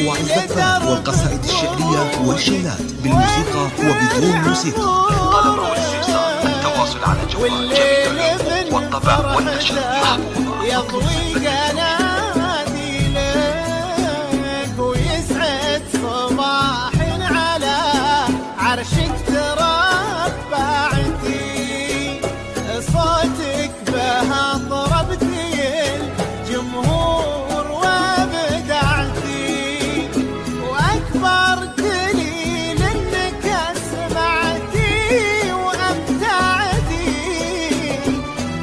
أروع الزفات والقصائد الشعرية والشيلات بالموسيقى وبدون موسيقى. للطلب أو الاستفسار التواصل على جوال جميع الحقوق والطبع والنشر محفوظة. يضوي قنادي لك ويسعد صباح على عرشك تربعتي، صوتك بها طربتي الجمهور وابدعتي، واكبر دليل انك سمعتي وامتعتي،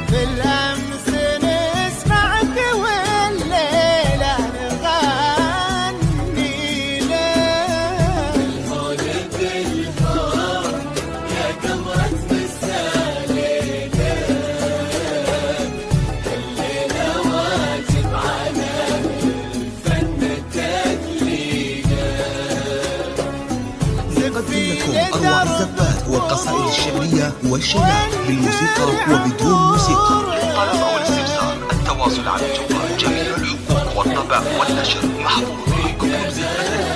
في الامس نسمعك والليله نغني لك. الهون بالهون يا قمرة مساليلك، الليلة واجب على الفن تدليلك. نقدم لكم أروع الزفات والقصائد الشعرية والشيلات بالموسيقى وبدون موسيقى. للطلب أو الاستفسار التواصل على جوال جميع الحقوق والطبع والنشر محفوظة. اطلب زفاتك.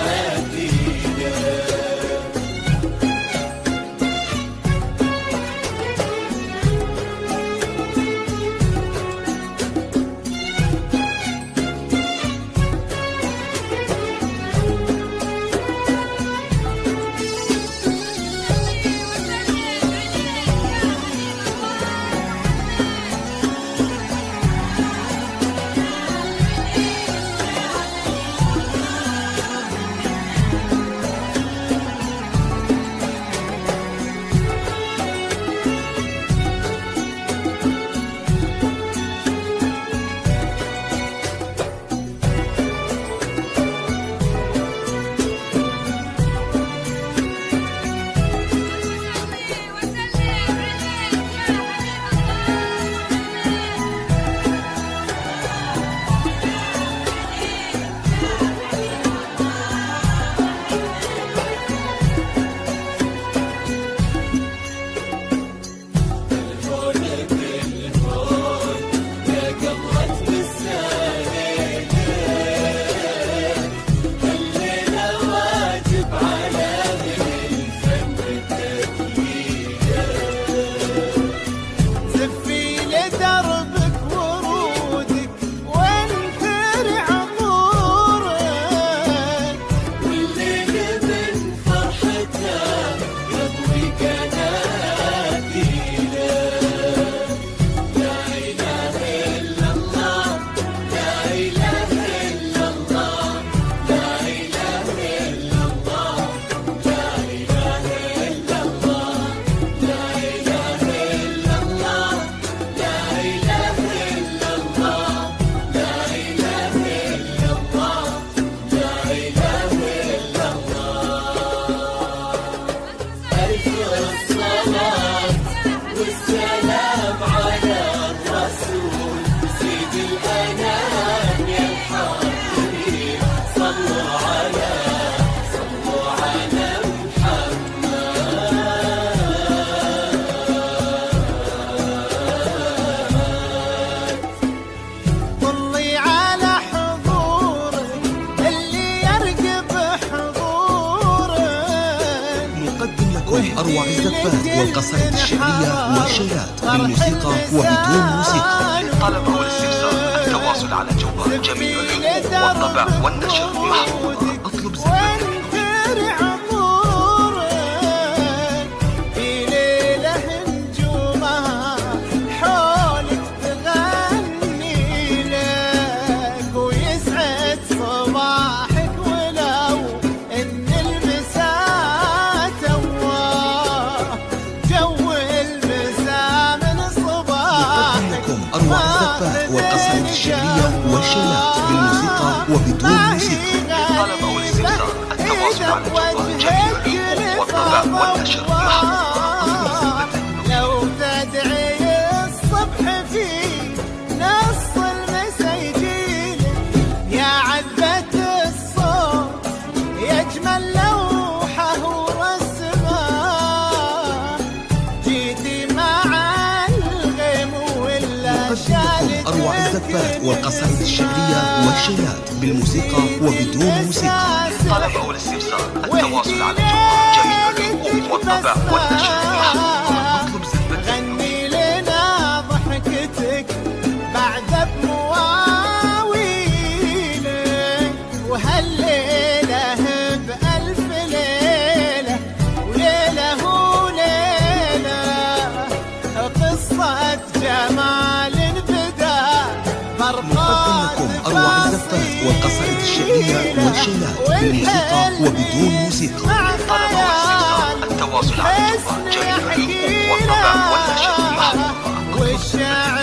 أروع الزفات والقصائد الشعرية والشيلات بالموسيقى وبدون موسيقى. للطلب أو الاستفسار التواصل على جوال جميع الحقوق والطبع والنشر محفوظة. اطلب زفاتك. أروع الزفات والقصائد الشعرية والشيلات بالموسيقى وبدون موسيقى. للطلب أو الاستفسار التواصل على جوال جميع الحقوق والطبع والنشر محفوظة. لو تدعي الصبح في نص المسا يجيلك يا عذبة الصوت يجمل لوحه ورسمه، جيتي مع الغيم ولا لكم أروع الزفات والقصائد الشعرية والشيلات بالموسيقى وبدون موسيقى. للطلب أو الاستفسار التواصل على الجوال جميع الحقوق والطبع والنشر محفوظة. اطلب زفتك غني لنا ضحكتك بعد بمواويلك، وهالليلة بألف ليلة وليلة وليلة، قصة جمال بدا نقدم لكم أروع الزفات والقصائد الشعرية والشيلات بالموسيقى وبدون موسيقى. للطلب أو الاستفسار التواصل على الجوال جميع الحقوق والطبع والنشر محفوظة. والشعر